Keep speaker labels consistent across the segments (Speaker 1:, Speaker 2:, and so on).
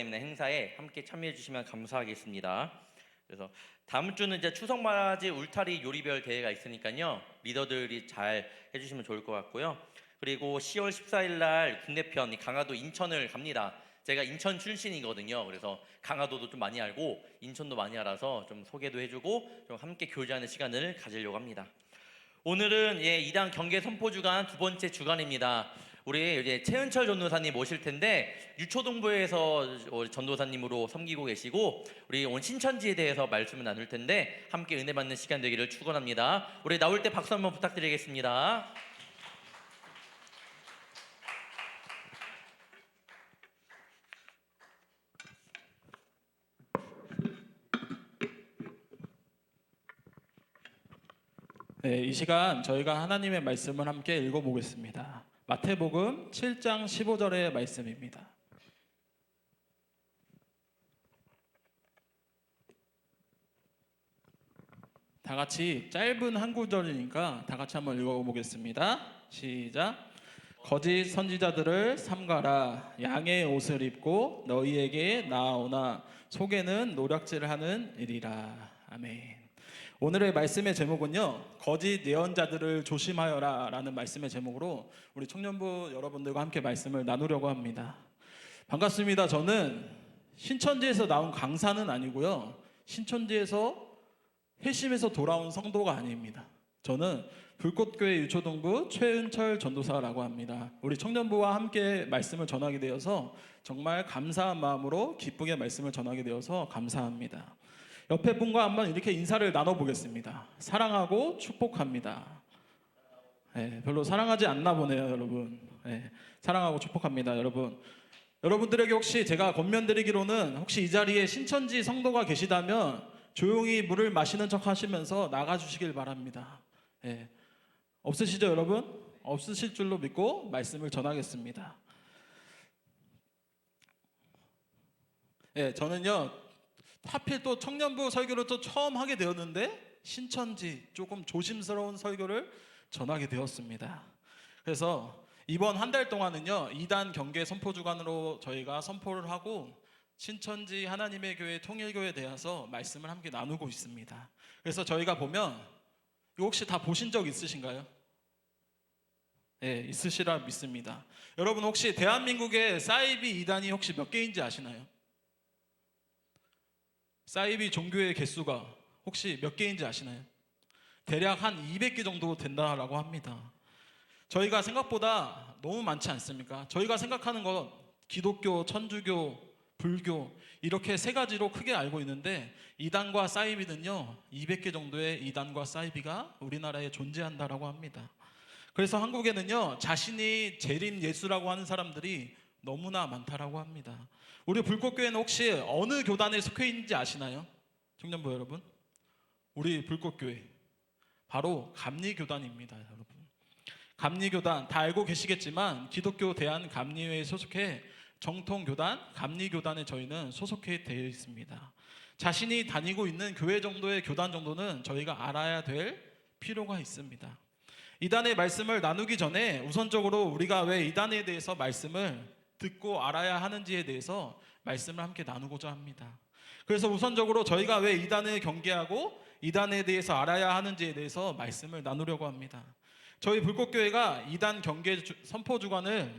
Speaker 1: 있는 행사에 함께 참여해 주시면 감사하겠습니다. 그래서 다음 주는 이제 추석맞이 울타리 요리별 대회가 있으니까요. 리더들이 잘 해주시면 좋을 것 같고요. 그리고 10월 14일 날 국내편 강화도 인천을 갑니다. 제가 인천 출신이거든요. 그래서 강화도도 좀 많이 알고 인천도 많이 알아서 좀 소개도 해주고 좀 함께 교제하는 시간을 가지려고 합니다. 오늘은 2단 경계 선포 주간 두 번째 주간입니다. 우리 이제 최은철 전도사님 모실 텐데 유초동부에서 전도사님으로 섬기고 계시고 우리 오늘 신천지에 대해서 말씀을 나눌 텐데 함께 은혜 받는 시간 되기를 축원합니다. 우리 나올 때 박수 한번 부탁드리겠습니다.
Speaker 2: 네, 이 시간 저희가 하나님의 말씀을 함께 읽어보겠습니다. 마태복음 7장 15절의 말씀입니다. 다 같이 짧은 한 구절이니까 다 같이 한번 읽어보겠습니다. 시작. 거짓 선지자들을 삼가라. 양의 옷을 입고 너희에게 나아오나 속에는 노략질을 하는 일이라. 아멘. 오늘의 말씀의 제목은요, 거짓 예언자들을 조심하여라 라는 말씀의 제목으로 우리 청년부 여러분들과 함께 말씀을 나누려고 합니다. 반갑습니다. 저는 신천지에서 나온 강사는 아니고요, 신천지에서 회심에서 돌아온 성도가 아닙니다. 저는 불꽃교회 유초동부 최은철 전도사라고 합니다. 우리 청년부와 함께 말씀을 전하게 되어서 정말 감사한 마음으로 기쁘게 말씀을 전하게 되어서 감사합니다. 옆에 분과 한번 이렇게 인사를 나눠보겠습니다. 사랑하고 축복합니다. 네, 별로 사랑하지 않나 보네요, 여러분. 네, 사랑하고 축복합니다, 여러분. 여러분들에게 혹시 제가 권면드리기로는 혹시 이 자리에 신천지 성도가 계시다면 조용히 물을 마시는 척 하시면서 나가주시길 바랍니다. 네, 없으시죠, 여러분? 없으실 줄로 믿고 말씀을 전하겠습니다. 네, 저는요, 하필 또 청년부 설교를 또 처음 하게 되었는데 신천지 조금 조심스러운 설교를 전하게 되었습니다. 그래서 이번 한 달 동안은요, 2단 경계 선포 주간으로 저희가 선포를 하고 신천지 하나님의 교회 통일교회에 대해서 말씀을 함께 나누고 있습니다. 그래서 저희가 보면 이거 혹시 다 보신 적 있으신가요? 네, 있으시라 믿습니다. 여러분 혹시 대한민국의 사이비 2단이 혹시 몇 개인지 아시나요? 사이비 종교의 개수가 혹시 몇 개인지 아시나요? 대략 한 200개 정도 된다라고 합니다. 저희가 생각보다 너무 많지 않습니까? 저희가 생각하는 건 기독교, 천주교, 불교 이렇게 세 가지로 크게 알고 있는데 이단과 사이비는요 200개 정도의 이단과 사이비가 우리나라에 존재한다라고 합니다. 그래서 한국에는요 자신이 재림 예수라고 하는 사람들이 너무나 많다라고 합니다. 우리 불꽃교회는 혹시 어느 교단에 속해 있는지 아시나요? 청년부 여러분, 우리 불꽃교회 바로 감리교단입니다. 여러분, 감리교단 다 알고 계시겠지만 기독교 대한감리회에 소속해 정통교단 감리교단에 저희는 소속해 되어 있습니다. 자신이 다니고 있는 교회 정도의 교단 정도는 저희가 알아야 될 필요가 있습니다. 이단의 말씀을 나누기 전에 우선적으로 우리가 왜 이단에 대해서 말씀을 듣고 알아야 하는지에 대해서 말씀을 함께 나누고자 합니다. 그래서 우선적으로 저희가 왜 이단을 경계하고 이단에 대해서 알아야 하는지에 대해서 말씀을 나누려고 합니다. 저희 불꽃교회가 이단 경계 선포 주간을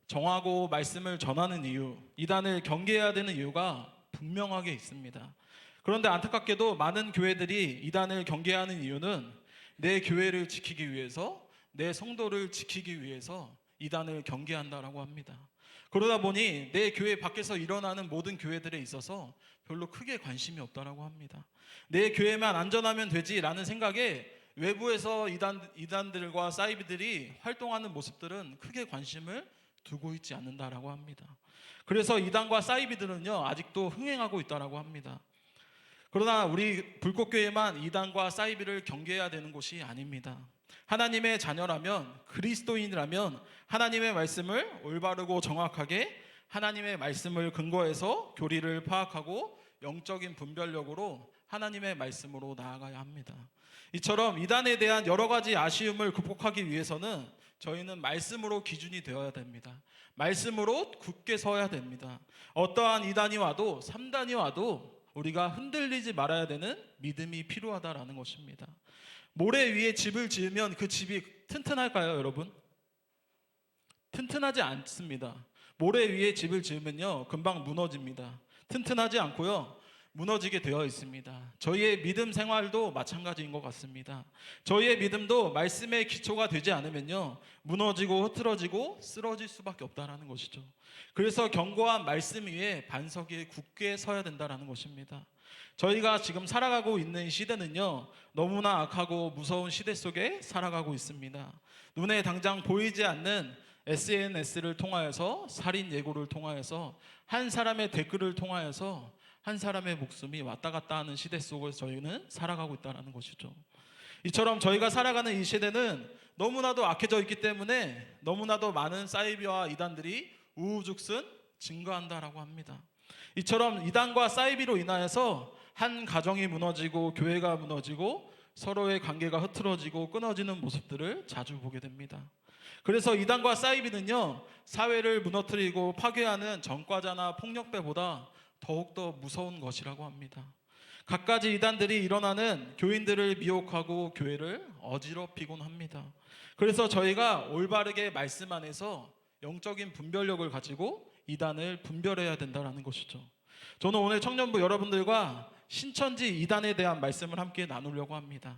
Speaker 2: 정하고 말씀을 전하는 이유, 이단을 경계해야 되는 이유가 분명하게 있습니다. 그런데 안타깝게도 많은 교회들이 이단을 경계하는 이유는 내 교회를 지키기 위해서, 내 성도를 지키기 위해서 이단을 경계한다라고 합니다. 그러다 보니 내 교회 밖에서 일어나는 모든 교회들에 있어서 별로 크게 관심이 없다라고 합니다. 내 교회만 안전하면 되지라는 생각에 외부에서 이단들과 사이비들이 활동하는 모습들은 크게 관심을 두고 있지 않는다라고 합니다. 그래서 이단과 사이비들은요 아직도 흥행하고 있다라고 합니다. 그러나 우리 불꽃교회만 이단과 사이비를 경계해야 되는 곳이 아닙니다. 하나님의 자녀라면, 그리스도인이라면 하나님의 말씀을 올바르고 정확하게 하나님의 말씀을 근거해서 교리를 파악하고 영적인 분별력으로 하나님의 말씀으로 나아가야 합니다. 이처럼 이단에 대한 여러 가지 아쉬움을 극복하기 위해서는 저희는 말씀으로 기준이 되어야 됩니다. 말씀으로 굳게 서야 됩니다. 어떠한 이단이 와도 3단이 와도 우리가 흔들리지 말아야 되는 믿음이 필요하다라는 것입니다. 모래 위에 집을 지으면 그 집이 튼튼할까요, 여러분? 튼튼하지 않습니다. 모래 위에 집을 지으면요, 금방 무너집니다. 튼튼하지 않고요, 무너지게 되어 있습니다. 저희의 믿음 생활도 마찬가지인 것 같습니다. 저희의 믿음도 말씀의 기초가 되지 않으면요, 무너지고 흐트러지고 쓰러질 수밖에 없다라는 것이죠. 그래서 견고한 말씀 위에 반석 위에 굳게 서야 된다라는 것입니다. 저희가 지금 살아가고 있는 시대는요, 너무나 악하고 무서운 시대 속에 살아가고 있습니다. 눈에 당장 보이지 않는 SNS를 통하여서, 살인 예고를 통하여서, 한 사람의 댓글을 통하여서 한 사람의 목숨이 왔다 갔다 하는 시대 속에서 저희는 살아가고 있다는 것이죠. 이처럼 저희가 살아가는 이 시대는 너무나도 악해져 있기 때문에 너무나도 많은 사이비와 이단들이 우후죽순 증거한다라고 합니다. 이처럼 이단과 사이비로 인하여서 한 가정이 무너지고 교회가 무너지고 서로의 관계가 흐트러지고 끊어지는 모습들을 자주 보게 됩니다. 그래서 이단과 사이비는요, 사회를 무너뜨리고 파괴하는 전과자나 폭력배보다 더욱더 무서운 것이라고 합니다. 갖가지 이단들이 일어나는 교인들을 미혹하고 교회를 어지럽히곤 합니다. 그래서 저희가 올바르게 말씀 안에서 영적인 분별력을 가지고 이단을 분별해야 된다는 것이죠. 저는 오늘 청년부 여러분들과 신천지 이단에 대한 말씀을 함께 나누려고 합니다.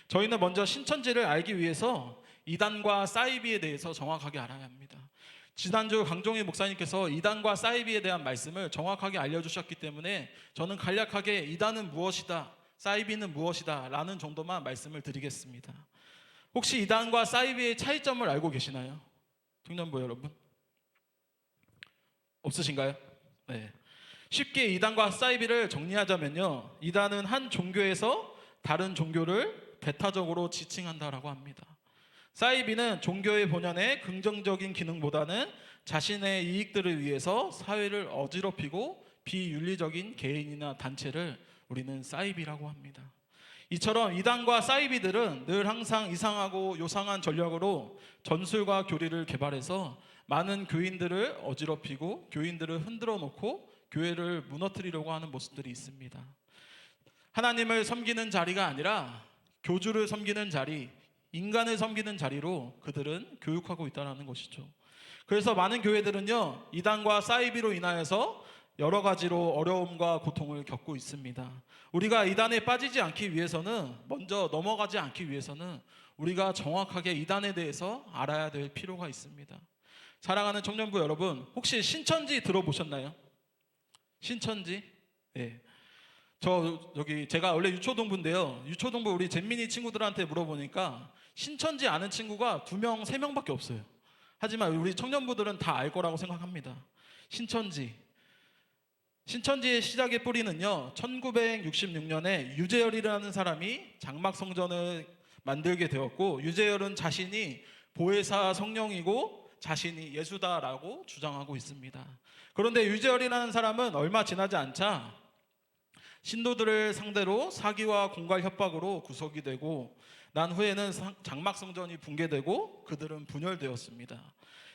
Speaker 2: 저희는 먼저 신천지를 알기 위해서 이단과 사이비에 대해서 정확하게 알아야 합니다. 지난주 강종희 목사님께서 이단과 사이비에 대한 말씀을 정확하게 알려주셨기 때문에 저는 간략하게 이단은 무엇이다, 사이비는 무엇이다 라는 정도만 말씀을 드리겠습니다. 혹시 이단과 사이비의 차이점을 알고 계시나요? 청년부 여러분? 없으신가요? 네. 쉽게 이단과 사이비를 정리하자면요, 이단은 한 종교에서 다른 종교를 배타적으로 지칭한다라고 합니다. 사이비는 종교의 본연의 긍정적인 기능보다는 자신의 이익들을 위해서 사회를 어지럽히고 비윤리적인 개인이나 단체를 우리는 사이비라고 합니다. 이처럼 이단과 사이비들은 늘 항상 이상하고 요상한 전략으로 전술과 교리를 개발해서 많은 교인들을 어지럽히고 교인들을 흔들어 놓고 교회를 무너뜨리려고 하는 모습들이 있습니다. 하나님을 섬기는 자리가 아니라 교주를 섬기는 자리, 인간을 섬기는 자리로 그들은 교육하고 있다는 것이죠. 그래서 많은 교회들은요, 이단과 사이비로 인하여서 여러 가지로 어려움과 고통을 겪고 있습니다. 우리가 이단에 빠지지 않기 위해서는, 먼저 넘어가지 않기 위해서는 우리가 정확하게 이단에 대해서 알아야 될 필요가 있습니다. 사랑하는 청년부 여러분, 혹시 신천지 들어보셨나요? 신천지? 네. 제가 원래 유초동부인데요. 유초동부 우리 잼민이 친구들한테 물어보니까 신천지 아는 친구가 2명, 3명밖에 없어요. 하지만 우리 청년부들은 다 알 거라고 생각합니다. 신천지의 시작의 뿌리는요, 1966년에 유재열이라는 사람이 장막성전을 만들게 되었고, 유재열은 자신이 보혜사 성령이고 자신이 예수다라고 주장하고 있습니다. 그런데 유재열이라는 사람은 얼마 지나지 않자 신도들을 상대로 사기와 공갈 협박으로 구속이 되고, 난 후에는 장막성전이 붕괴되고 그들은 분열되었습니다.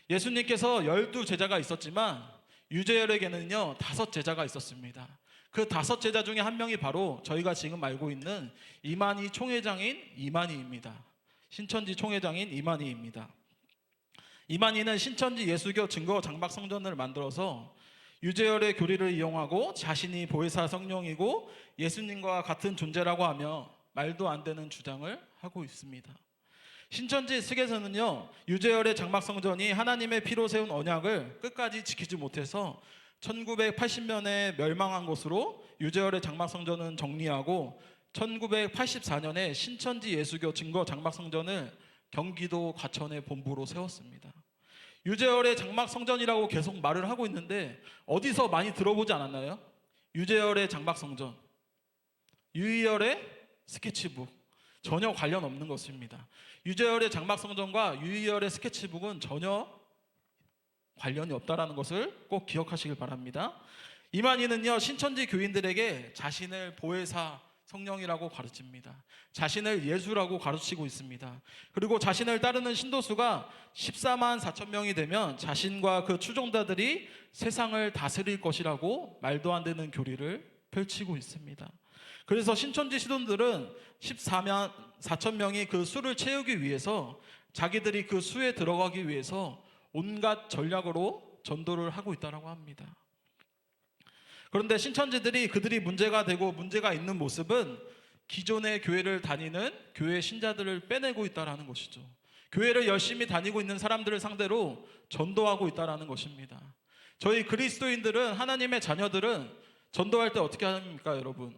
Speaker 2: 예수님께서 12제자가 있었지만 유재열에게는요 5제자가 있었습니다. 그 5제자 중에 한 명이 바로 저희가 지금 알고 있는 이만희 총회장인 이만희입니다. 신천지 총회장인 이만희입니다. 이만희는 신천지 예수교 증거 장막성전을 만들어서 유재열의 교리를 이용하고 자신이 보혜사 성령이고 예수님과 같은 존재라고 하며 말도 안 되는 주장을 하고 있습니다. 신천지 측에서는요, 유재열의 장막성전이 하나님의 피로 세운 언약을 끝까지 지키지 못해서 1980년에 멸망한 것으로 유재열의 장막성전은 정리하고 1984년에 신천지 예수교 증거 장막성전을 경기도 과천의 본부로 세웠습니다. 유재열의 장막성전이라고 계속 말을 하고 있는데 어디서 많이 들어보지 않았나요? 유재열의 장막성전, 유희열의 스케치북, 전혀 관련 없는 것입니다. 유재열의 장막성전과 유희열의 스케치북은 전혀 관련이 없다는 것을 꼭 기억하시길 바랍니다. 이만희는요, 신천지 교인들에게 자신을 보혜사, 성령이라고 가르칩니다. 자신을 예수라고 가르치고 있습니다. 그리고 자신을 따르는 신도수가 14만 4천 명이 되면 자신과 그 추종자들이 세상을 다스릴 것이라고 말도 안 되는 교리를 펼치고 있습니다. 그래서 신천지 신도들은 14만 4천 명이 그 수를 채우기 위해서 자기들이 그 수에 들어가기 위해서 온갖 전략으로 전도를 하고 있다고 합니다. 그런데 신천지들이 그들이 문제가 되고 문제가 있는 모습은 기존의 교회를 다니는 교회 신자들을 빼내고 있다는 것이죠. 교회를 열심히 다니고 있는 사람들을 상대로 전도하고 있다는 것입니다. 저희 그리스도인들은, 하나님의 자녀들은 전도할 때 어떻게 합니까, 여러분?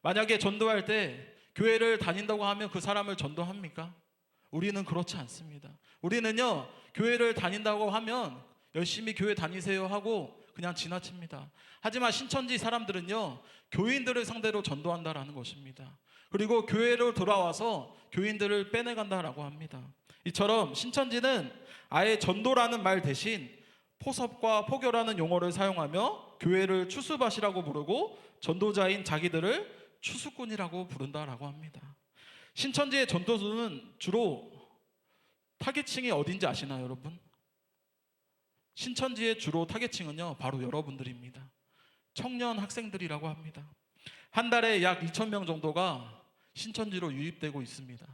Speaker 2: 만약에 전도할 때 교회를 다닌다고 하면 그 사람을 전도합니까? 우리는 그렇지 않습니다. 우리는요, 교회를 다닌다고 하면 열심히 교회 다니세요 하고 그냥 지나칩니다. 하지만 신천지 사람들은요, 교인들을 상대로 전도한다라는 것입니다. 그리고 교회로 돌아와서 교인들을 빼내간다라고 합니다. 이처럼 신천지는 아예 전도라는 말 대신 포섭과 포교라는 용어를 사용하며 교회를 추수밭이라고 부르고 전도자인 자기들을 추수꾼이라고 부른다라고 합니다. 신천지의 전도수는 주로 타겟층이 어딘지 아시나요, 여러분? 신천지의 주로 타겟층은요, 바로 여러분들입니다. 청년 학생들이라고 합니다. 한 달에 약 2,000명 정도가 신천지로 유입되고 있습니다.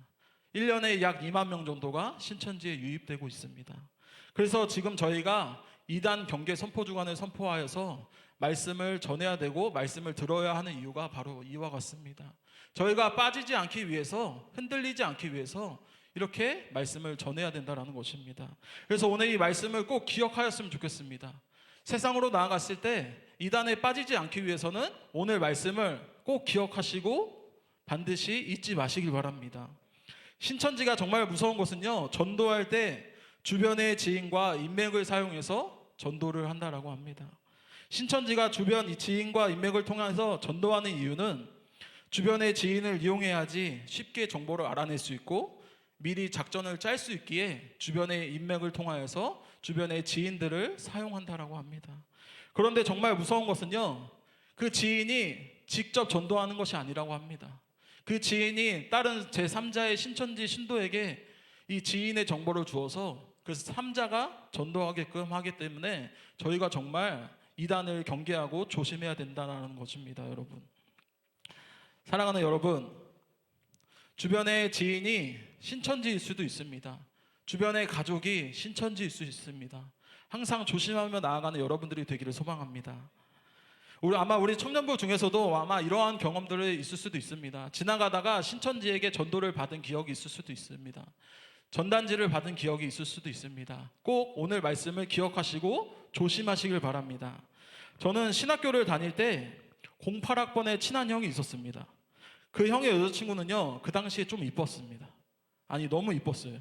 Speaker 2: 1년에 약 2만 명 정도가 신천지에 유입되고 있습니다. 그래서 지금 저희가 2단 경계 선포 주간을 선포하여서 말씀을 전해야 되고 말씀을 들어야 하는 이유가 바로 이와 같습니다. 저희가 빠지지 않기 위해서, 흔들리지 않기 위해서 이렇게 말씀을 전해야 된다는 것입니다. 그래서 오늘 이 말씀을 꼭 기억하였으면 좋겠습니다. 세상으로 나아갔을 때 이단에 빠지지 않기 위해서는 오늘 말씀을 꼭 기억하시고 반드시 잊지 마시길 바랍니다. 신천지가 정말 무서운 것은요, 전도할 때 주변의 지인과 인맥을 사용해서 전도를 한다라고 합니다. 신천지가 주변 지인과 인맥을 통해서 전도하는 이유는 주변의 지인을 이용해야지 쉽게 정보를 알아낼 수 있고 미리 작전을 짤 수 있기에 주변의 인맥을 통하여서 주변의 지인들을 사용한다라고 합니다. 그런데 정말 무서운 것은요, 그 지인이 직접 전도하는 것이 아니라고 합니다. 그 지인이 다른 제3자의 신천지 신도에게 이 지인의 정보를 주어서 그 3자가 전도하게끔 하기 때문에 저희가 정말 이단을 경계하고 조심해야 된다는 것입니다, 여러분. 사랑하는 여러분, 주변의 지인이 신천지일 수도 있습니다. 주변의 가족이 신천지일 수 있습니다. 항상 조심하며 나아가는 여러분들이 되기를 소망합니다. 아마 우리 청년부 중에서도 아마 이러한 경험들이 있을 수도 있습니다. 지나가다가 신천지에게 전도를 받은 기억이 있을 수도 있습니다. 전단지를 받은 기억이 있을 수도 있습니다. 꼭 오늘 말씀을 기억하시고 조심하시길 바랍니다. 저는 신학교를 다닐 때 08학번에 친한 형이 있었습니다. 그 형의 여자친구는요, 그 당시에 좀 이뻤습니다. 아니, 너무 이뻤어요.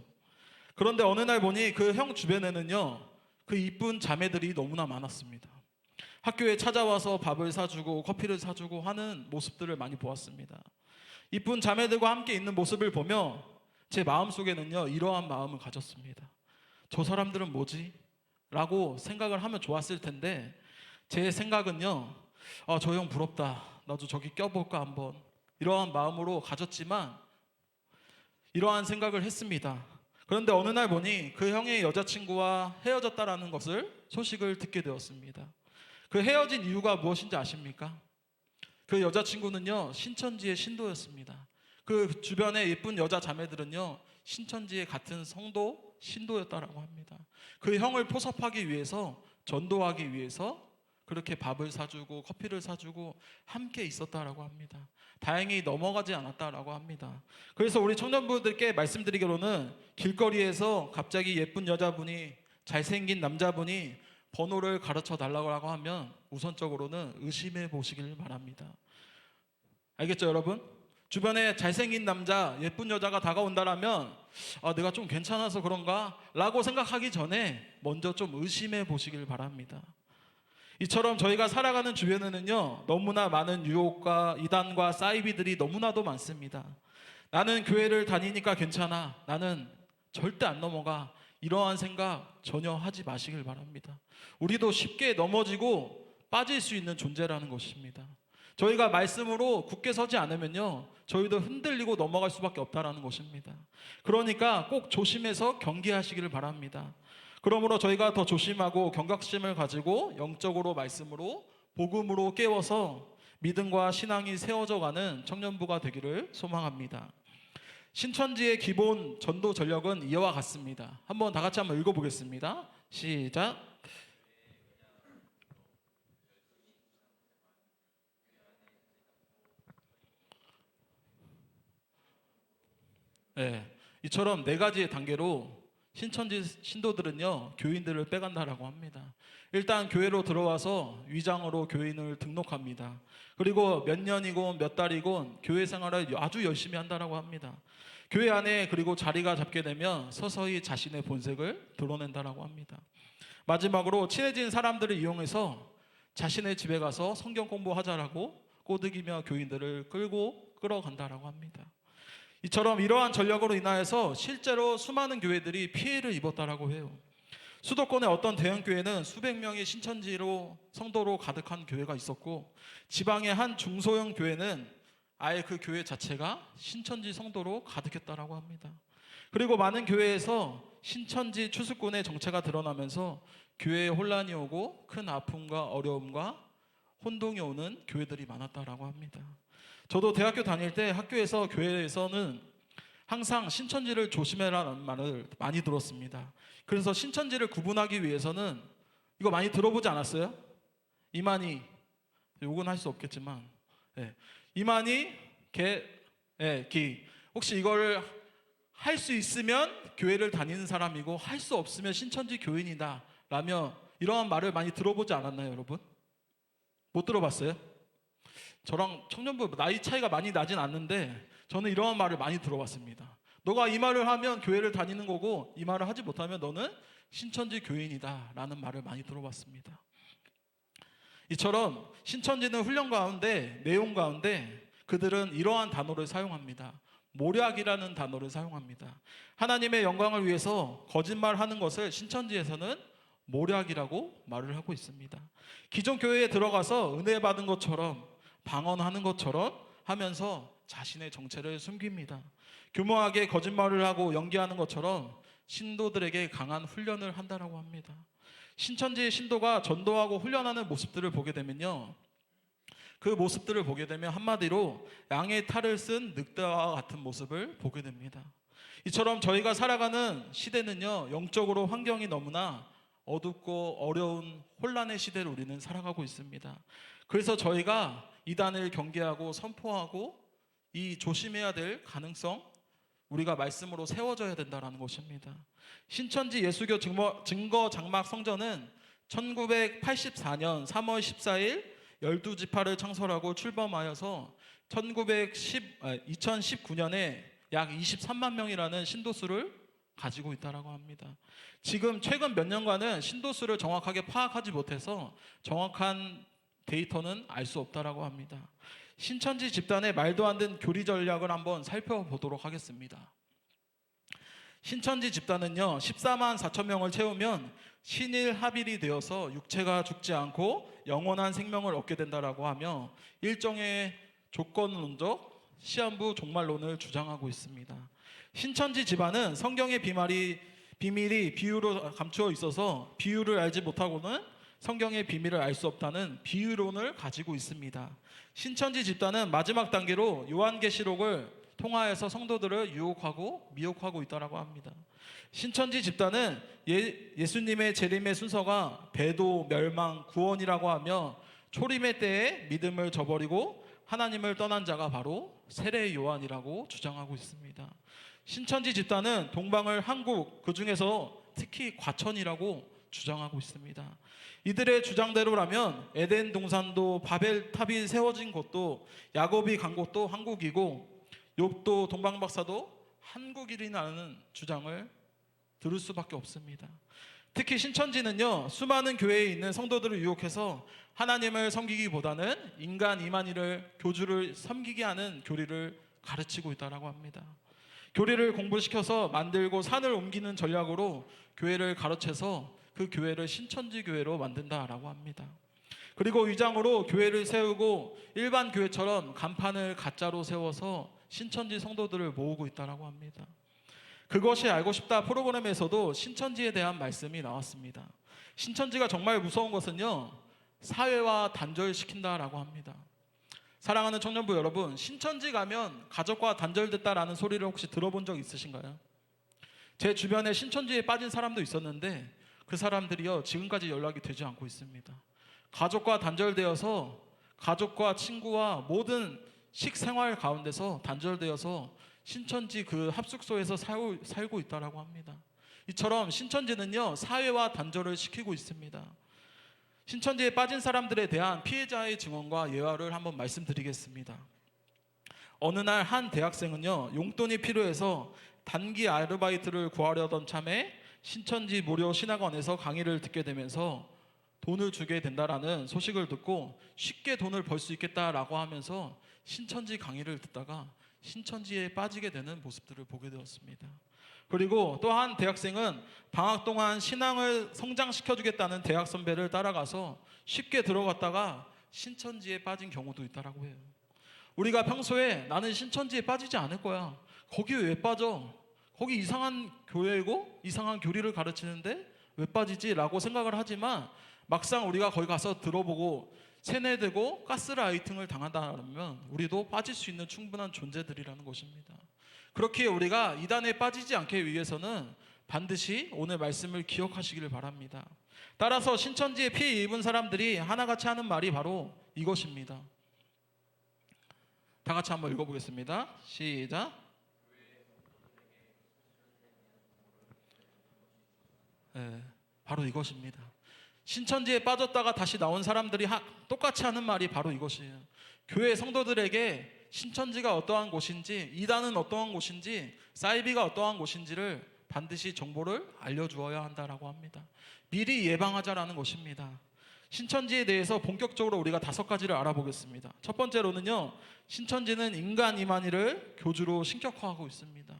Speaker 2: 그런데 어느 날 보니 그 형 주변에는요, 그 이쁜 자매들이 너무나 많았습니다. 학교에 찾아와서 밥을 사주고 커피를 사주고 하는 모습들을 많이 보았습니다. 이쁜 자매들과 함께 있는 모습을 보며 제 마음속에는요, 이러한 마음을 가졌습니다. 저 사람들은 뭐지? 라고 생각을 하면 좋았을 텐데 제 생각은요, 저 형 부럽다, 나도 저기 껴볼까 한번, 이러한 마음으로 가졌지만 이러한 생각을 했습니다. 그런데 어느 날 보니 그 형의 여자친구와 헤어졌다라는 것을 소식을 듣게 되었습니다. 그 헤어진 이유가 무엇인지 아십니까? 그 여자친구는요, 신천지의 신도였습니다. 그 주변의 예쁜 여자 자매들은요, 신천지의 같은 성도, 신도였다라고 합니다. 그 형을 포섭하기 위해서, 전도하기 위해서 그렇게 밥을 사주고 커피를 사주고 함께 있었다라고 합니다. 다행히 넘어가지 않았다라고 합니다. 그래서 우리 청년부들께 말씀드리기로는 길거리에서 갑자기 예쁜 여자분이, 잘생긴 남자분이 번호를 가르쳐 달라고 하면 우선적으로는 의심해 보시길 바랍니다. 알겠죠, 여러분? 주변에 잘생긴 남자, 예쁜 여자가 다가온다라면 내가 좀 괜찮아서 그런가? 라고 생각하기 전에 먼저 좀 의심해 보시길 바랍니다. 이처럼 저희가 살아가는 주변에는요, 너무나 많은 유혹과 이단과 사이비들이 너무나도 많습니다. 나는 교회를 다니니까 괜찮아, 나는 절대 안 넘어가, 이러한 생각 전혀 하지 마시길 바랍니다. 우리도 쉽게 넘어지고 빠질 수 있는 존재라는 것입니다. 저희가 말씀으로 굳게 서지 않으면요, 저희도 흔들리고 넘어갈 수밖에 없다라는 것입니다. 그러니까 꼭 조심해서 경계하시기를 바랍니다. 그러므로 저희가 더 조심하고 경각심을 가지고 영적으로 말씀으로 복음으로 깨워서 믿음과 신앙이 세워져가는 청년부가 되기를 소망합니다. 신천지의 기본 전도 전력은 이와 같습니다. 한번 다 같이 한번 읽어보겠습니다. 시작. 네, 이처럼 네 가지의 단계로 신천지 신도들은요, 교인들을 빼간다라고 합니다. 일단 교회로 들어와서 위장으로 교인을 등록합니다. 그리고 몇 년이고 몇 달이고 교회 생활을 아주 열심히 한다라고 합니다. 교회 안에 그리고 자리가 잡게 되면 서서히 자신의 본색을 드러낸다라고 합니다. 마지막으로 친해진 사람들을 이용해서 자신의 집에 가서 성경 공부하자라고 꼬드기며 교인들을 끌어간다라고 합니다. 이처럼 이러한 전략으로 인하여서 실제로 수많은 교회들이 피해를 입었다라고 해요. 수도권의 어떤 대형 교회는 수백 명의 신천지로 성도로 가득한 교회가 있었고, 지방의 한 중소형 교회는 아예 그 교회 자체가 신천지 성도로 가득했다라고 합니다. 그리고 많은 교회에서 신천지 추수꾼의 정체가 드러나면서 교회에 혼란이 오고 큰 아픔과 어려움과 혼동이 오는 교회들이 많았다라고 합니다. 저도 대학교 다닐 때 학교에서 교회에서는 항상 신천지를 조심해라는 말을 많이 들었습니다. 그래서 신천지를 구분하기 위해서는 이거 많이 들어보지 않았어요? 이만희, 욕은 할 수 없겠지만, 이만희, 기. 혹시 이걸 할 수 있으면 교회를 다니는 사람이고 할 수 없으면 신천지 교인이다 라며 이러한 말을 많이 들어보지 않았나요, 여러분? 못 들어봤어요? 저랑 청년부 나이 차이가 많이 나진 않는데 저는 이러한 말을 많이 들어봤습니다. 너가 이 말을 하면 교회를 다니는 거고 이 말을 하지 못하면 너는 신천지 교인이다 라는 말을 많이 들어봤습니다. 이처럼 신천지는 훈련 가운데, 내용 가운데 그들은 이러한 단어를 사용합니다. 모략이라는 단어를 사용합니다. 하나님의 영광을 위해서 거짓말하는 것을 신천지에서는 모략이라고 말을 하고 있습니다. 기존 교회에 들어가서 은혜 받은 것처럼 방언하는 것처럼 하면서 자신의 정체를 숨깁니다. 교묘하게 거짓말을 하고 연기하는 것처럼 신도들에게 강한 훈련을 한다라고 합니다. 신천지의 신도가 전도하고 훈련하는 모습들을 보게 되면요, 그 모습들을 보게 되면 한마디로 양의 탈을 쓴 늑대와 같은 모습을 보게 됩니다. 이처럼 저희가 살아가는 시대는요, 영적으로 환경이 너무나 어둡고 어려운 혼란의 시대를 우리는 살아가고 있습니다. 그래서 저희가 이단을 경계하고 선포하고 이 조심해야 될 가능성, 우리가 말씀으로 세워져야 된다는 것입니다. 신천지 예수교 증거 장막 성전은 1984년 3월 14일 12지파를 창설하고 출범하여서 2019년에 약 23만 명이라는 신도수를 가지고 있다고 합니다. 지금 최근 몇 년간은 신도수를 정확하게 파악하지 못해서 정확한 데이터는 알 수 없다고 합니다. 신천지 집단의 말도 안 되는 교리 전략을 한번 살펴보도록 하겠습니다. 신천지 집단은요, 14만 4천 명을 채우면 신일합일이 되어서 육체가 죽지 않고 영원한 생명을 얻게 된다라고 하며 일종의 조건론적 시한부 종말론을 주장하고 있습니다. 신천지 집안은 성경의 비밀이 비유로 감추어 있어서 비유를 알지 못하고는 성경의 비밀을 알 수 없다는 비유론을 가지고 있습니다. 신천지 집단은 마지막 단계로 요한계시록을 통하여서 성도들을 유혹하고 미혹하고 있다고 합니다. 신천지 집단은 예수님의 재림의 순서가 배도, 멸망, 구원이라고 하며 초림의 때에 믿음을 저버리고 하나님을 떠난 자가 바로 세례 요한이라고 주장하고 있습니다. 신천지 집단은 동방을 한국, 그 중에서 특히 과천이라고 주장하고 있습니다. 이들의 주장대로라면 에덴 동산도 바벨탑이 세워진 곳도 야곱이 간 곳도 한국이고 욥도 동방박사도 한국이라는 주장을 들을 수밖에 없습니다. 특히 신천지는요, 수많은 교회에 있는 성도들을 유혹해서 하나님을 섬기기보다는 인간 이만희를 교주를 섬기게 하는 교리를 가르치고 있다고 합니다. 교리를 공부시켜서 만들고 산을 옮기는 전략으로 교회를 가로채서 그 교회를 신천지 교회로 만든다라고 합니다. 그리고 위장으로 교회를 세우고 일반 교회처럼 간판을 가짜로 세워서 신천지 성도들을 모으고 있다고 합니다. 그것이 알고 싶다 프로그램에서도 신천지에 대한 말씀이 나왔습니다. 신천지가 정말 무서운 것은요, 사회와 단절시킨다라고 합니다. 사랑하는 청년부 여러분, 신천지 가면 가족과 단절됐다라는 소리를 혹시 들어본 적 있으신가요? 제 주변에 신천지에 빠진 사람도 있었는데 그 사람들이요, 지금까지 연락이 되지 않고 있습니다. 가족과 단절되어서 가족과 친구와 모든 식생활 가운데서 단절되어서 신천지 그 합숙소에서 살고 있다라고 합니다. 이처럼 신천지는요, 사회와 단절을 시키고 있습니다. 신천지에 빠진 사람들에 대한 피해자의 증언과 예화를 한번 말씀드리겠습니다. 어느 날 한 대학생은요, 용돈이 필요해서 단기 아르바이트를 구하려던 참에 신천지 무료 신학원에서 강의를 듣게 되면서 돈을 주게 된다라는 소식을 듣고 쉽게 돈을 벌 수 있겠다라고 하면서 신천지 강의를 듣다가 신천지에 빠지게 되는 모습들을 보게 되었습니다. 그리고 또 한 대학생은 방학 동안 신앙을 성장시켜주겠다는 대학 선배를 따라가서 쉽게 들어갔다가 신천지에 빠진 경우도 있다라고 해요. 우리가 평소에 나는 신천지에 빠지지 않을 거야, 거기 왜 빠져? 거기 이상한 교회이고 이상한 교리를 가르치는데 왜 빠지지? 라고 생각을 하지만 막상 우리가 거기 가서 들어보고 세뇌되고 가스라이팅을 당한다면 우리도 빠질 수 있는 충분한 존재들이라는 것입니다. 그렇게 우리가 이단에 빠지지 않게 위해서는 반드시 오늘 말씀을 기억하시기를 바랍니다. 따라서 신천지에 피해 입은 사람들이 하나같이 하는 말이 바로 이것입니다. 다 같이 한번 읽어보겠습니다. 시작. 네, 바로 이것입니다. 신천지에 빠졌다가 다시 나온 사람들이 똑같이 하는 말이 바로 이것이에요. 교회 성도들에게 신천지가 어떠한 곳인지, 이단은 어떠한 곳인지, 사이비가 어떠한 곳인지를 반드시 정보를 알려주어야 한다라고 합니다. 미리 예방하자라는 것입니다. 신천지에 대해서 본격적으로 우리가 5가지를 알아보겠습니다. 첫 번째로는요, 신천지는 인간 이만희를 교주로 신격화하고 있습니다.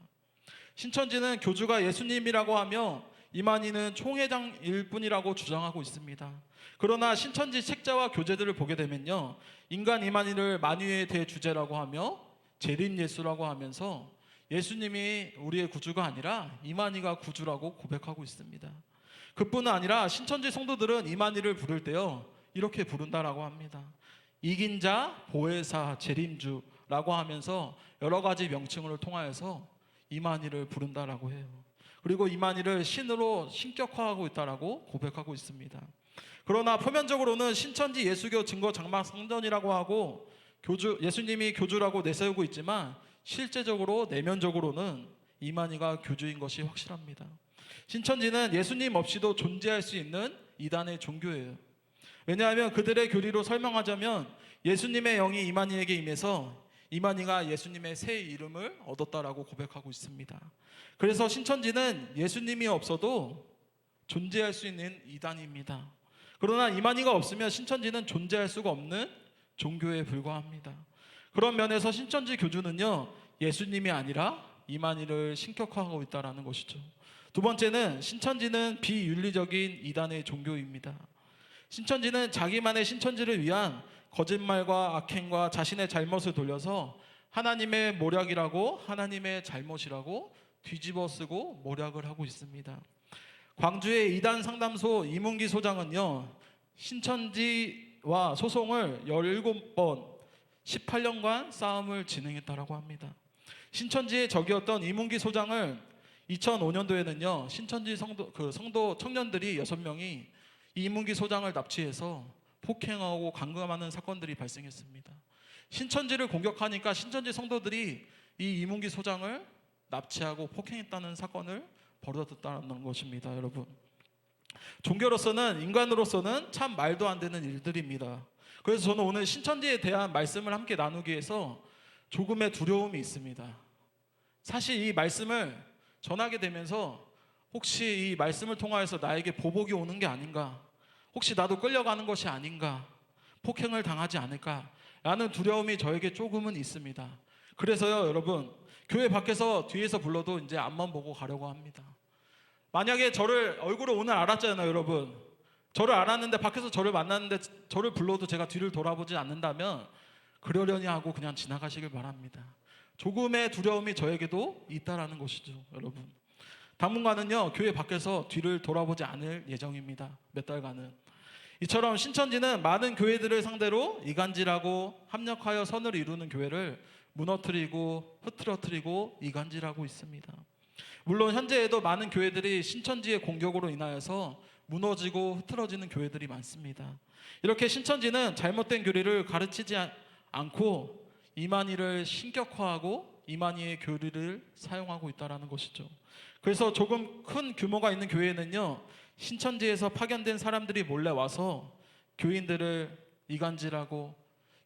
Speaker 2: 신천지는 교주가 예수님이라고 하며 이만희는 총회장일 뿐이라고 주장하고 있습니다. 그러나 신천지 책자와 교재들을 보게 되면요, 인간 이만희를 만유의 대주제라고 하며 재림 예수라고 하면서 예수님이 우리의 구주가 아니라 이만희가 구주라고 고백하고 있습니다. 그뿐 아니라 신천지 성도들은 이만희를 부를 때요, 이렇게 부른다라고 합니다. 이긴 자, 보혜사, 재림주라고 하면서 여러 가지 명칭을 통하여서 이만희를 부른다라고 해요. 그리고 이만희를 신으로 신격화하고 있다라고 고백하고 있습니다. 그러나 표면적으로는 신천지 예수교 증거 장막 성전이라고 하고 예수님이 교주라고 내세우고 있지만 실제적으로 내면적으로는 이만희가 교주인 것이 확실합니다. 신천지는 예수님 없이도 존재할 수 있는 이단의 종교예요. 왜냐하면 그들의 교리로 설명하자면 예수님의 영이 이만희에게 임해서 이만희가 예수님의 새 이름을 얻었다라고 고백하고 있습니다. 그래서 신천지는 예수님이 없어도 존재할 수 있는 이단입니다. 그러나 이만희가 없으면 신천지는 존재할 수가 없는 종교에 불과합니다. 그런 면에서 신천지 교주는요, 예수님이 아니라 이만희를 신격화하고 있다는 것이죠. 두 번째는 신천지는 비윤리적인 이단의 종교입니다. 신천지는 자기만의 신천지를 위한 거짓말과 악행과 자신의 잘못을 돌려서 하나님의 모략이라고, 하나님의 잘못이라고 뒤집어 쓰고 모략을 하고 있습니다. 광주의 이단 상담소 이문기 소장은요, 신천지와 소송을 17번 18년간 싸움을 진행했다라고 합니다. 신천지의 적이었던 이문기 소장을 2005년도에는요 신천지 성도 청년들이 6명이 이문기 소장을 납치해서 폭행하고 감금하는 사건들이 발생했습니다. 신천지를 공격하니까 신천지 성도들이 이 이문기 소장을 납치하고 폭행했다는 사건을 벌어졌다는 것입니다. 여러분, 종교로서는, 인간으로서는 참 말도 안 되는 일들입니다. 그래서 저는 오늘 신천지에 대한 말씀을 함께 나누기 위해서 조금의 두려움이 있습니다. 사실 이 말씀을 전하게 되면서 혹시 이 말씀을 통하여서 나에게 보복이 오는 게 아닌가, 혹시 나도 끌려가는 것이 아닌가, 폭행을 당하지 않을까 라는 두려움이 저에게 조금은 있습니다. 그래서요, 여러분, 교회 밖에서 뒤에서 불러도 이제 앞만 보고 가려고 합니다. 만약에 저를 얼굴을 오늘 알았잖아요, 여러분. 저를 알았는데 밖에서 저를 만났는데 저를 불러도 제가 뒤를 돌아보지 않는다면 그러려니 하고 그냥 지나가시길 바랍니다. 조금의 두려움이 저에게도 있다라는 것이죠, 여러분. 당분간은요, 교회 밖에서 뒤를 돌아보지 않을 예정입니다. 몇 달간은. 이처럼 신천지는 많은 교회들을 상대로 이간질하고 합력하여 선을 이루는 교회를 무너뜨리고 흐트러뜨리고 이간질하고 있습니다. 물론 현재에도 많은 교회들이 신천지의 공격으로 인하여서 무너지고 흐트러지는 교회들이 많습니다. 이렇게 신천지는 잘못된 교리를 가르치지 않고 이만희를 신격화하고 이만희의 교리를 사용하고 있다는 것이죠. 그래서 조금 큰 규모가 있는 교회는요, 신천지에서 파견된 사람들이 몰래 와서 교인들을 이간질하고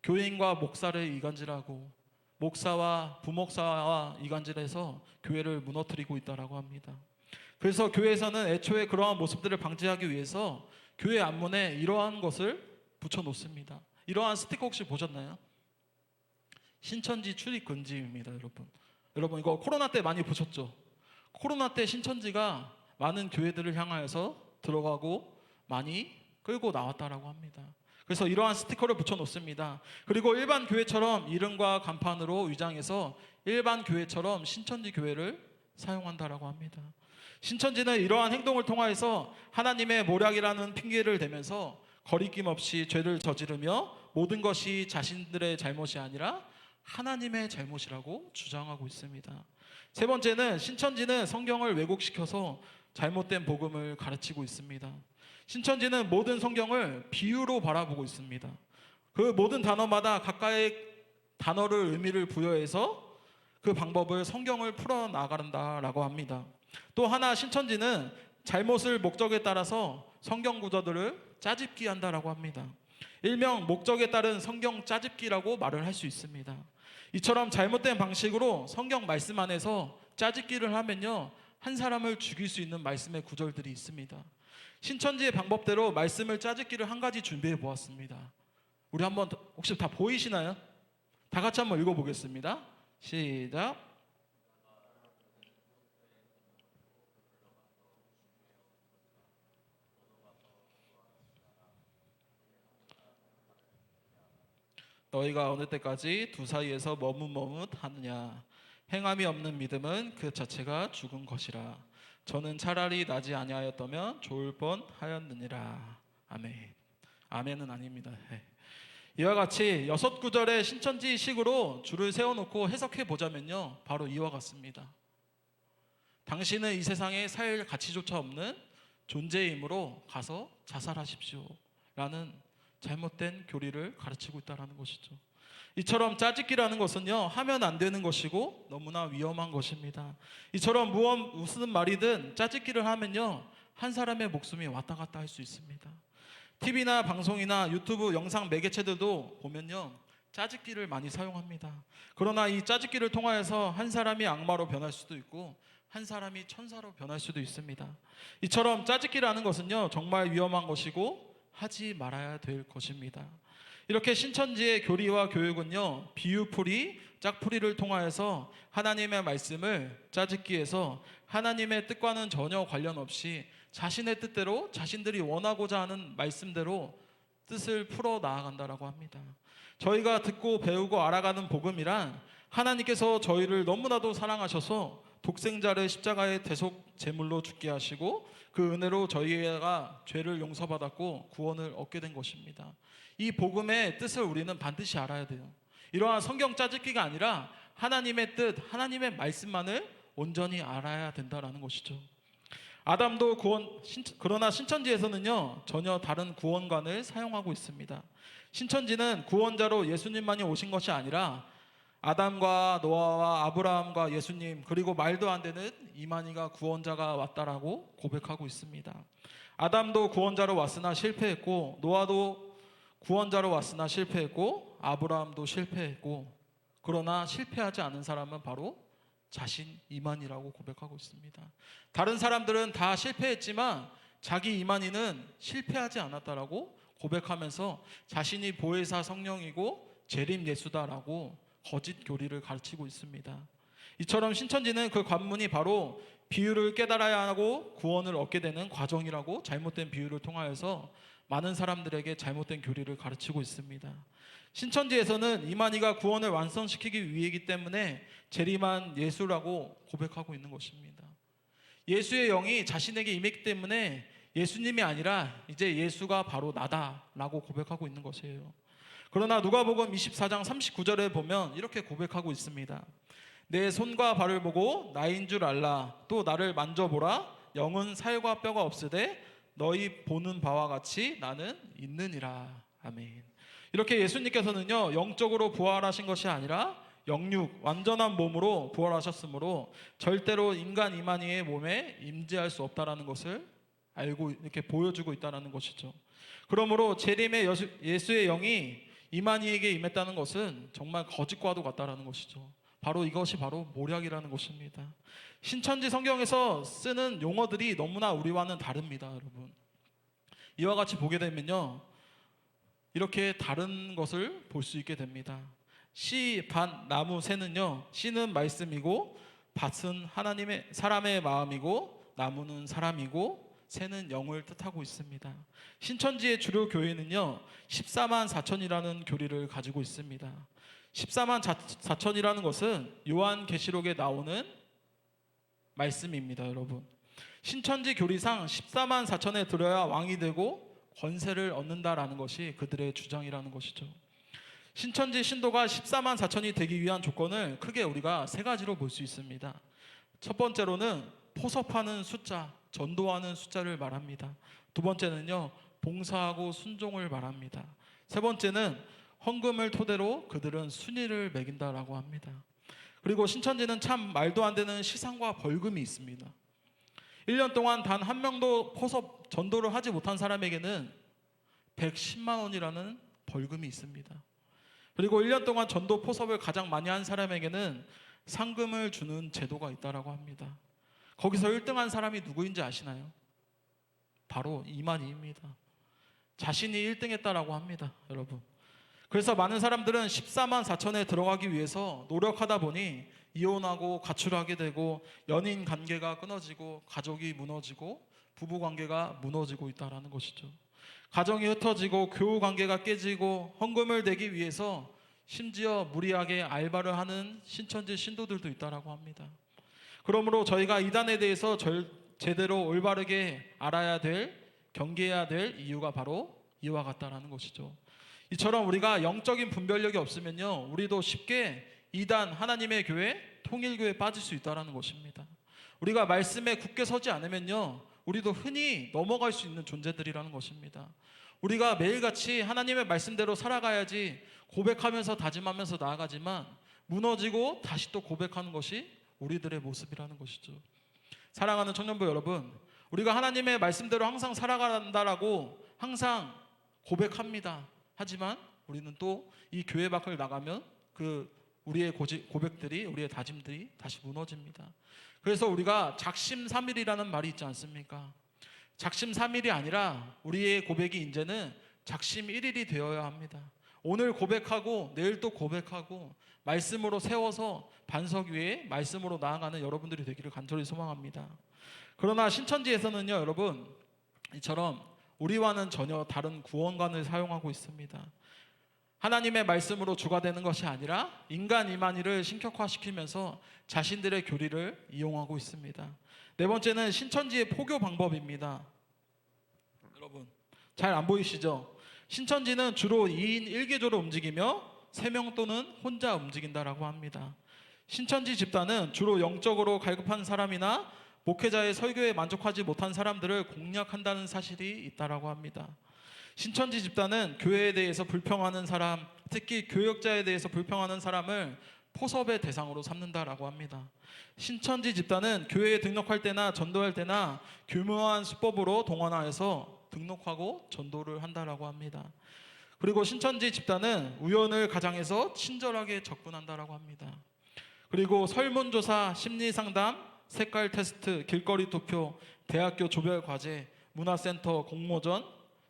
Speaker 2: 교인과 목사를 이간질하고 목사와 부목사와 이간질해서 교회를 무너뜨리고 있다라고 합니다. 그래서 교회에서는 애초에 그러한 모습들을 방지하기 위해서 교회 앞문에 이러한 것을 붙여 놓습니다. 이러한 스티커 혹시 보셨나요? 신천지 출입 금지입니다, 여러분. 여러분 이거 코로나 때 많이 보셨죠? 코로나 때 신천지가 많은 교회들을 향하여서 들어가고 많이 끌고 나왔다라고 합니다. 그래서 이러한 스티커를 붙여 놓습니다. 그리고 일반 교회처럼 이름과 간판으로 위장해서 일반 교회처럼 신천지 교회를 사용한다라고 합니다. 신천지는 이러한 행동을 통하여서 하나님의 모략이라는 핑계를 대면서 거리낌 없이 죄를 저지르며 모든 것이 자신들의 잘못이 아니라 하나님의 잘못이라고 주장하고 있습니다. 세 번째는 신천지는 성경을 왜곡시켜서 잘못된 복음을 가르치고 있습니다. 신천지는 모든 성경을 비유로 바라보고 있습니다. 그 모든 단어마다 각각의 단어를 의미를 부여해서 그 방법을 성경을 풀어 나간다라고 합니다. 또 하나 신천지는 잘못을 목적에 따라서 성경 구절들을 짜집기 한다라고 합니다. 일명 목적에 따른 성경 짜집기라고 말을 할 수 있습니다. 이처럼 잘못된 방식으로 성경 말씀 안에서 짜집기를 하면요, 한 사람을 죽일 수 있는 말씀의 구절들이 있습니다. 신천지의 방법대로 말씀을 짜집기를 한 가지 준비해 보았습니다. 우리 한번 혹시 다 보이시나요? 다 같이 한번 읽어보겠습니다. 시작. 너희가 어느 때까지 두 사이에서 머뭇머뭇하느냐. 행함이 없는 믿음은 그 자체가 죽은 것이라. 저는 차라리 나지 아니하였다면 좋을 뻔하였느니라. 아멘. 아멘은 아닙니다. 이와 같이 6구절의 신천지식으로 줄을 세워놓고 해석해 보자면요, 바로 이와 같습니다. 당신은 이 세상에 살 가치조차 없는 존재이므로 가서 자살하십시오 라는 잘못된 교리를 가르치고 있다는 것이죠. 이처럼 짜집기라는 것은요, 하면 안 되는 것이고 너무나 위험한 것입니다. 이처럼 무슨 말이든 짜집기를 하면요, 한 사람의 목숨이 왔다 갔다 할 수 있습니다. TV나 방송이나 유튜브 영상 매개체들도 보면요, 짜집기를 많이 사용합니다. 그러나 이 짜집기를 통하여서 한 사람이 악마로 변할 수도 있고 한 사람이 천사로 변할 수도 있습니다. 이처럼 짜집기라는 것은요, 정말 위험한 것이고 하지 말아야 될 것입니다. 이렇게 신천지의 교리와 교육은요, 비유풀이, 짝풀이를 통하여서 하나님의 말씀을 짜집기해서 하나님의 뜻과는 전혀 관련 없이 자신의 뜻대로 자신들이 원하고자 하는 말씀대로 뜻을 풀어 나아간다라고 합니다. 저희가 듣고 배우고 알아가는 복음이란 하나님께서 저희를 너무나도 사랑하셔서 독생자를 십자가의 대속 제물로 죽게 하시고 그 은혜로 저희가 죄를 용서받았고 구원을 얻게 된 것입니다. 이 복음의 뜻을 우리는 반드시 알아야 돼요. 이러한 성경 짜집기가 아니라 하나님의 뜻, 하나님의 말씀만을 온전히 알아야 된다라는 것이죠. 아담도 그러나 신천지에서는요, 전혀 다른 구원관을 사용하고 있습니다. 신천지는 구원자로 예수님만이 오신 것이 아니라 아담과 노아와 아브라함과 예수님, 그리고 말도 안 되는 이만희가 구원자가 왔다라고 고백하고 있습니다. 아담도 구원자로 왔으나 실패했고, 노아도 구원자로 왔으나 실패했고, 아브라함도 실패했고, 그러나 실패하지 않은 사람은 바로 자신 이만희라고 고백하고 있습니다. 다른 사람들은 다 실패했지만 자기 이만희는 실패하지 않았다라고 고백하면서 자신이 보혜사 성령이고 재림 예수다라고 거짓 교리를 가르치고 있습니다. 이처럼 신천지는 그 관문이 바로 비유를 깨달아야 하고 구원을 얻게 되는 과정이라고 잘못된 비유를 통하여서 많은 사람들에게 잘못된 교리를 가르치고 있습니다. 신천지에서는 이만희가 구원을 완성시키기 위해이기 때문에 재림한 예수라고 고백하고 있는 것입니다. 예수의 영이 자신에게 임했기 때문에 예수님이 아니라 이제 예수가 바로 나다라고 고백하고 있는 것이에요. 그러나 누가복음 24장 39절에 보면 이렇게 고백하고 있습니다. 내 손과 발을 보고 나인 줄 알라. 또 나를 만져보라. 영은 살과 뼈가 없으되 너희 보는 바와 같이 나는 있느니라. 아멘. 이렇게 예수님께서는요, 영적으로 부활하신 것이 아니라 영육 완전한 몸으로 부활하셨으므로 절대로 인간 이만희의 몸에 임재할 수 없다라는 것을 알고 이렇게 보여주고 있다라는 것이죠. 그러므로 재림의 예수의 영이 이만희에게 임했다는 것은 정말 거짓과도 같다라는 것이죠. 바로 이것이 바로 모략이라는 것입니다. 신천지 성경에서 쓰는 용어들이 너무나 우리와는 다릅니다, 여러분. 이와 같이 보게 되면요, 이렇게 다른 것을 볼 수 있게 됩니다. 씨, 밭, 나무, 새는요, 씨는 말씀이고 밭은 하나님의 사람의 마음이고 나무는 사람이고 새는 영을 뜻하고 있습니다. 신천지의 주요 교회는요 14만 4천이라는 교리를 가지고 있습니다. 14만 4천이라는 것은 요한계시록에 나오는 말씀입니다, 여러분. 신천지 교리상 14만 4천에 들어야 왕이 되고 권세를 얻는다라는 것이 그들의 주장이라는 것이죠. 신천지 신도가 14만 4천이 되기 위한 조건을 크게 우리가 세 가지로 볼 수 있습니다. 첫 번째로는 포섭하는 숫자, 전도하는 숫자를 말합니다. 두 번째는요, 봉사하고 순종을 말합니다. 세 번째는 헌금을 토대로 그들은 순위를 매긴다라고 합니다. 그리고 신천지는 참 말도 안 되는 시상과 벌금이 있습니다. 1년 동안 단 한 명도 포섭 전도를 하지 못한 사람에게는 110만 원이라는 벌금이 있습니다. 그리고 1년 동안 전도 포섭을 가장 많이 한 사람에게는 상금을 주는 제도가 있다라고 합니다. 거기서 1등한 사람이 누구인지 아시나요? 바로 이만희입니다. 자신이 1등했다라고 합니다, 여러분. 그래서 많은 사람들은 14만 4천에 들어가기 위해서 노력하다 보니 이혼하고 가출하게 되고 연인 관계가 끊어지고 가족이 무너지고 부부 관계가 무너지고 있다라는 것이죠. 가정이 흩어지고 교우 관계가 깨지고 헌금을 내기 위해서 심지어 무리하게 알바를 하는 신천지 신도들도 있다라고 합니다. 그러므로 저희가 이단에 대해서 제대로 올바르게 알아야 될, 경계해야 될 이유가 바로 이와 같다라는 것이죠. 이처럼 우리가 영적인 분별력이 없으면요, 우리도 쉽게 이단, 하나님의 교회, 통일교회에 빠질 수 있다는 것입니다. 우리가 말씀에 굳게 서지 않으면요, 우리도 흔히 넘어갈 수 있는 존재들이라는 것입니다. 우리가 매일같이 하나님의 말씀대로 살아가야지 고백하면서 다짐하면서 나아가지만 무너지고 다시 또 고백하는 것이 우리들의 모습이라는 것이죠. 사랑하는 청년부 여러분, 우리가 하나님의 말씀대로 항상 살아간다라고 항상 고백합니다. 하지만 우리는 또 이 교회 밖을 나가면 우리의 고백들이, 우리의 다짐들이 다시 무너집니다. 그래서 우리가 작심삼일이라는 말이 있지 않습니까? 작심삼일이 아니라 우리의 고백이 이제는 작심일일이 되어야 합니다. 오늘 고백하고 내일 또 고백하고 말씀으로 세워서 반석 위에 말씀으로 나아가는 여러분들이 되기를 간절히 소망합니다. 그러나 신천지에서는요, 여러분, 이처럼 우리와는 전혀 다른 구원관을 사용하고 있습니다. 하나님의 말씀으로 주가 되는 것이 아니라 인간 이만희를 신격화시키면서 자신들의 교리를 이용하고 있습니다. 네 번째는 신천지의 포교 방법입니다. 여러분, 잘 안 보이시죠? 신천지는 주로 2인 1개조로 움직이며 3명 또는 혼자 움직인다라고 합니다. 신천지 집단은 주로 영적으로 갈급한 사람이나 목회자의 설교에 만족하지 못한 사람들을 공략한다는 사실이 있다라고 합니다. 신천지 집단은 교회에 대해서 불평하는 사람, 특히 교역자에 대해서 불평하는 사람을 포섭의 대상으로 삼는다라고 합니다. 신천지 집단은 교회에 등록할 때나 전도할 때나 교묘한 수법으로 동원하여서 등록하고 전도를 한다라고 합니다. 그리고 신천지 집단은 우연을 가장해서 친절하게 접근한다라고 합니다. 그리고 설문조사, 심리상담, 색깔 테스트, 길거리 투표, 대학교 조별 과제, 문화센터 공모전,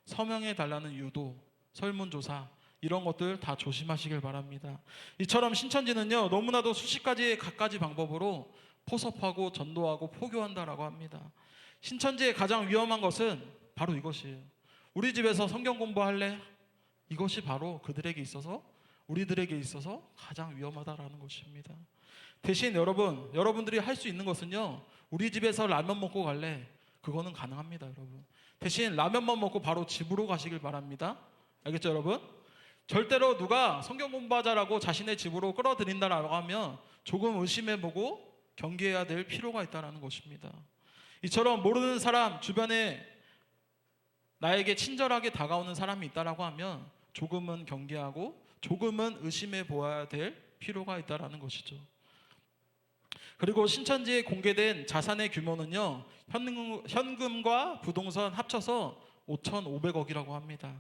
Speaker 2: 서명해 달라는 유도, 설문조사, 이런 것들 다 조심하시길 바랍니다. 이처럼 신천지는요, 너무나도 수십 가지 갖가지 방법으로 포섭하고 전도하고 포교한다라고 합니다. 신천지의 가장 위험한 것은 바로 이것이에요. 우리 집에서 성경 공부할래? 이것이 바로 그들에게 있어서, 우리들에게 있어서 가장 위험하다라는 것입니다. 대신 여러분들이 할 수 있는 것은요, 우리 집에서 라면 먹고 갈래? 그거는 가능합니다, 여러분. 대신 라면만 먹고 바로 집으로 가시길 바랍니다. 알겠죠, 여러분? 절대로 누가 성경 공부하자라고 자신의 집으로 끌어들인다라고 하면 조금 의심해보고 경계해야 될 필요가 있다는 것입니다. 이처럼 모르는 사람, 주변에 나에게 친절하게 다가오는 사람이 있다라고 하면 조금은 경계하고 조금은 의심해 보아야 될 필요가 있다라는 것이죠. 그리고 신천지에 공개된 자산의 규모는요, 현금과 부동산 합쳐서 5,500억이라고 합니다.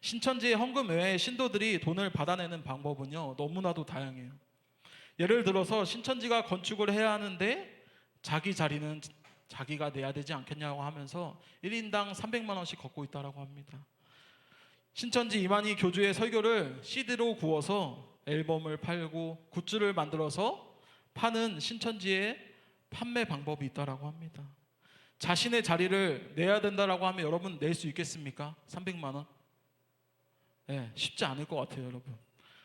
Speaker 2: 신천지의 헌금 외에 신도들이 돈을 받아내는 방법은요, 너무나도 다양해요. 예를 들어서 신천지가 건축을 해야 하는데 자기 자리는 자기가 내야 되지 않겠냐고 하면서 1인당 300만 원씩 걷고 있다고 합니다. 신천지 이만희 교주의 설교를 CD로 구워서 앨범을 팔고 굿즈를 만들어서 파는 신천지의 판매 방법이 있다고 합니다. 자신의 자리를 내야 된다고 하면 여러분 낼 수 있겠습니까? 300만 원? 네, 쉽지 않을 것 같아요, 여러분.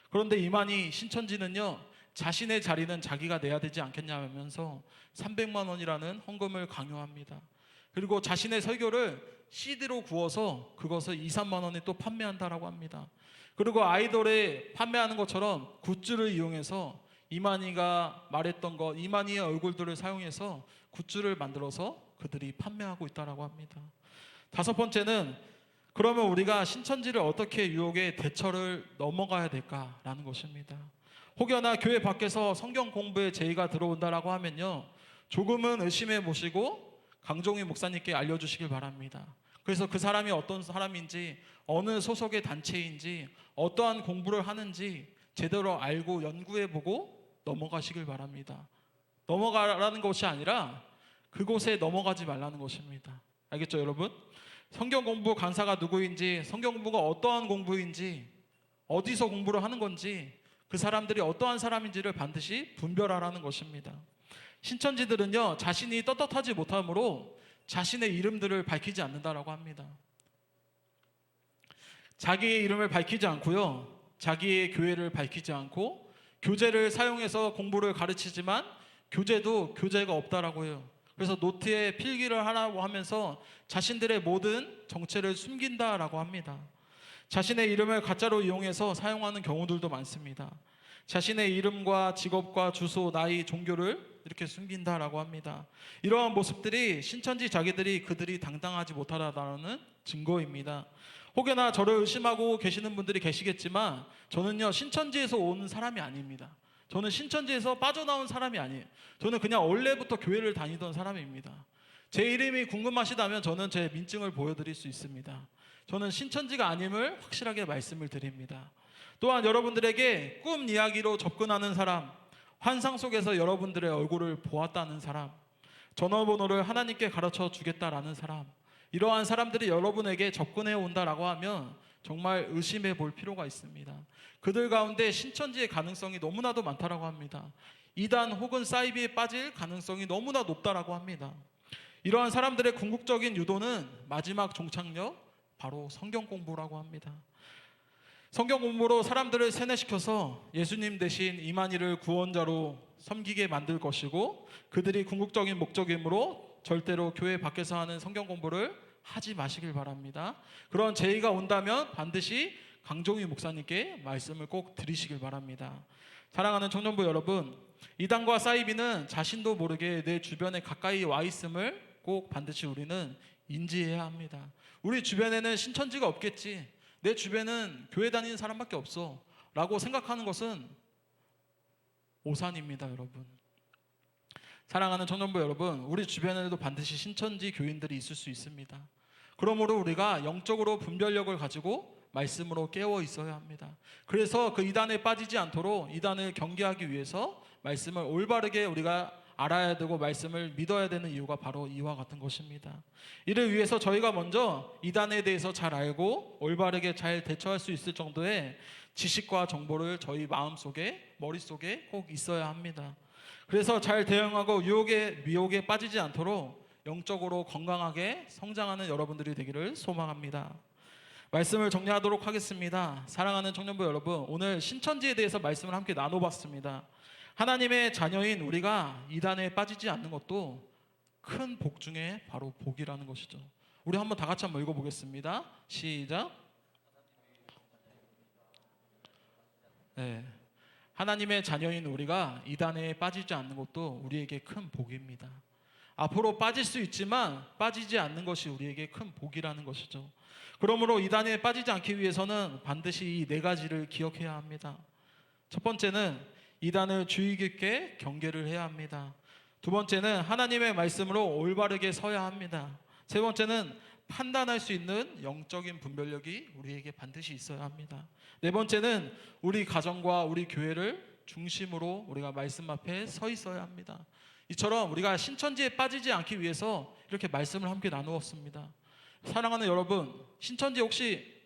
Speaker 2: 그런데 이만희 신천지는요, 자신의 자리는 자기가 내야 되지 않겠냐면서 300만 원이라는 헌금을 강요합니다. 그리고 자신의 설교를 CD로 구워서 그것을 2, 3만 원에 또 판매한다라고 합니다. 그리고 아이돌에 판매하는 것처럼 굿즈를 이용해서 이만희가 말했던 것, 이만희의 얼굴들을 사용해서 굿즈를 만들어서 그들이 판매하고 있다라고 합니다. 다섯 번째는 그러면 우리가 신천지를 어떻게 유혹의 대처를 넘어가야 될까라는 것입니다. 혹여나 교회 밖에서 성경 공부에 제의가 들어온다라고 하면요, 조금은 의심해 보시고 강종희 목사님께 알려주시길 바랍니다. 그래서 그 사람이 어떤 사람인지, 어느 소속의 단체인지, 어떠한 공부를 하는지 제대로 알고 연구해 보고 넘어가시길 바랍니다. 넘어가라는 것이 아니라 그곳에 넘어가지 말라는 것입니다. 알겠죠, 여러분? 성경 공부 강사가 누구인지, 성경 공부가 어떠한 공부인지, 어디서 공부를 하는 건지, 그 사람들이 어떠한 사람인지를 반드시 분별하라는 것입니다. 신천지들은요, 자신이 떳떳하지 못하므로 자신의 이름들을 밝히지 않는다라고 합니다. 자기의 이름을 밝히지 않고요, 자기의 교회를 밝히지 않고 교재를 사용해서 공부를 가르치지만 교재도 교재가 없다라고 해요. 그래서 노트에 필기를 하라고 하면서 자신들의 모든 정체를 숨긴다라고 합니다. 자신의 이름을 가짜로 이용해서 사용하는 경우들도 많습니다. 자신의 이름과 직업과 주소, 나이, 종교를 이렇게 숨긴다라고 합니다. 이러한 모습들이 신천지 자기들이 그들이 당당하지 못하다는 증거입니다. 혹여나 저를 의심하고 계시는 분들이 계시겠지만 저는요, 신천지에서 온 사람이 아닙니다. 저는 신천지에서 빠져나온 사람이 아니에요. 저는 그냥 원래부터 교회를 다니던 사람입니다. 제 이름이 궁금하시다면 저는 제 민증을 보여드릴 수 있습니다. 저는 신천지가 아님을 확실하게 말씀을 드립니다. 또한 여러분들에게 꿈 이야기로 접근하는 사람, 환상 속에서 여러분들의 얼굴을 보았다는 사람, 전화번호를 하나님께 가르쳐 주겠다라는 사람, 이러한 사람들이 여러분에게 접근해 온다라고 하면 정말 의심해 볼 필요가 있습니다. 그들 가운데 신천지의 가능성이 너무나도 많다라고 합니다. 이단 혹은 사이비에 빠질 가능성이 너무나 높다라고 합니다. 이러한 사람들의 궁극적인 유도는 마지막 종착역, 바로 성경 공부라고 합니다. 성경 공부로 사람들을 세뇌시켜서 예수님 대신 이만희를 구원자로 섬기게 만들 것이고, 그들이 궁극적인 목적이므로 절대로 교회 밖에서 하는 성경 공부를 하지 마시길 바랍니다. 그런 제의가 온다면 반드시 강종희 목사님께 말씀을 꼭 드리시길 바랍니다. 사랑하는 청년부 여러분, 이단과 사이비는 자신도 모르게 내 주변에 가까이 와 있음을 꼭 반드시 우리는 인지해야 합니다. 우리 주변에는 신천지가 없겠지, 내 주변은 교회 다니는 사람밖에 없어 라고 생각하는 것은 오산입니다. 여러분, 사랑하는 청년부 여러분, 우리 주변에도 반드시 신천지 교인들이 있을 수 있습니다. 그러므로 우리가 영적으로 분별력을 가지고 말씀으로 깨어 있어야 합니다. 그래서 그 이단에 빠지지 않도록 이단을 경계하기 위해서 말씀을 올바르게 우리가 알아야 되고 말씀을 믿어야 되는 이유가 바로 이와 같은 것입니다. 이를 위해서 저희가 먼저 이단에 대해서 잘 알고 올바르게 잘 대처할 수 있을 정도의 지식과 정보를 저희 마음속에, 머릿속에 꼭 있어야 합니다. 그래서 잘 대응하고 유혹에, 미혹에 빠지지 않도록 영적으로 건강하게 성장하는 여러분들이 되기를 소망합니다. 말씀을 정리하도록 하겠습니다. 사랑하는 청년부 여러분, 오늘 신천지에 대해서 말씀을 함께 나눠봤습니다. 하나님의 자녀인 우리가 이단에 빠지지 않는 것도 큰 복 중에 바로 복이라는 것이죠. 우리 한번 다 같이 한번 읽어보겠습니다. 시작. 네. 하나님의 자녀인 우리가 이단에 빠지지 않는 것도 우리에게 큰 복입니다. 앞으로 빠질 수 있지만 빠지지 않는 것이 우리에게 큰 복이라는 것이죠. 그러므로 이단에 빠지지 않기 위해서는 반드시 이 네 가지를 기억해야 합니다. 첫 번째는 이단을 주의 깊게 경계를 해야 합니다. 두 번째는 하나님의 말씀으로 올바르게 서야 합니다. 세 번째는 판단할 수 있는 영적인 분별력이 우리에게 반드시 있어야 합니다. 네 번째는 우리 가정과 우리 교회를 중심으로 우리가 말씀 앞에 서 있어야 합니다. 이처럼 우리가 신천지에 빠지지 않기 위해서 이렇게 말씀을 함께 나누었습니다. 사랑하는 여러분, 신천지 혹시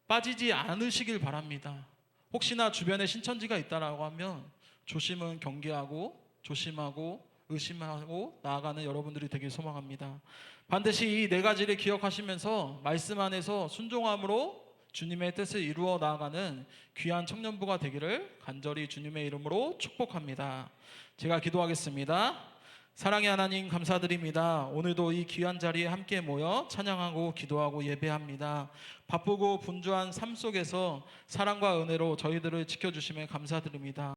Speaker 2: 빠지지 않으시길 바랍니다. 혹시나 주변에 신천지가 있다라고 하면 조심은 경계하고 조심하고 의심하고 나아가는 여러분들이 되길 소망합니다. 반드시 이 네 가지를 기억하시면서 말씀 안에서 순종함으로 주님의 뜻을 이루어 나아가는 귀한 청년부가 되기를 간절히 주님의 이름으로 축복합니다. 제가 기도하겠습니다. 사랑의 하나님 감사드립니다. 오늘도 이 귀한 자리에 함께 모여 찬양하고 기도하고 예배합니다. 바쁘고 분주한 삶 속에서 사랑과 은혜로 저희들을 지켜주심에 감사드립니다.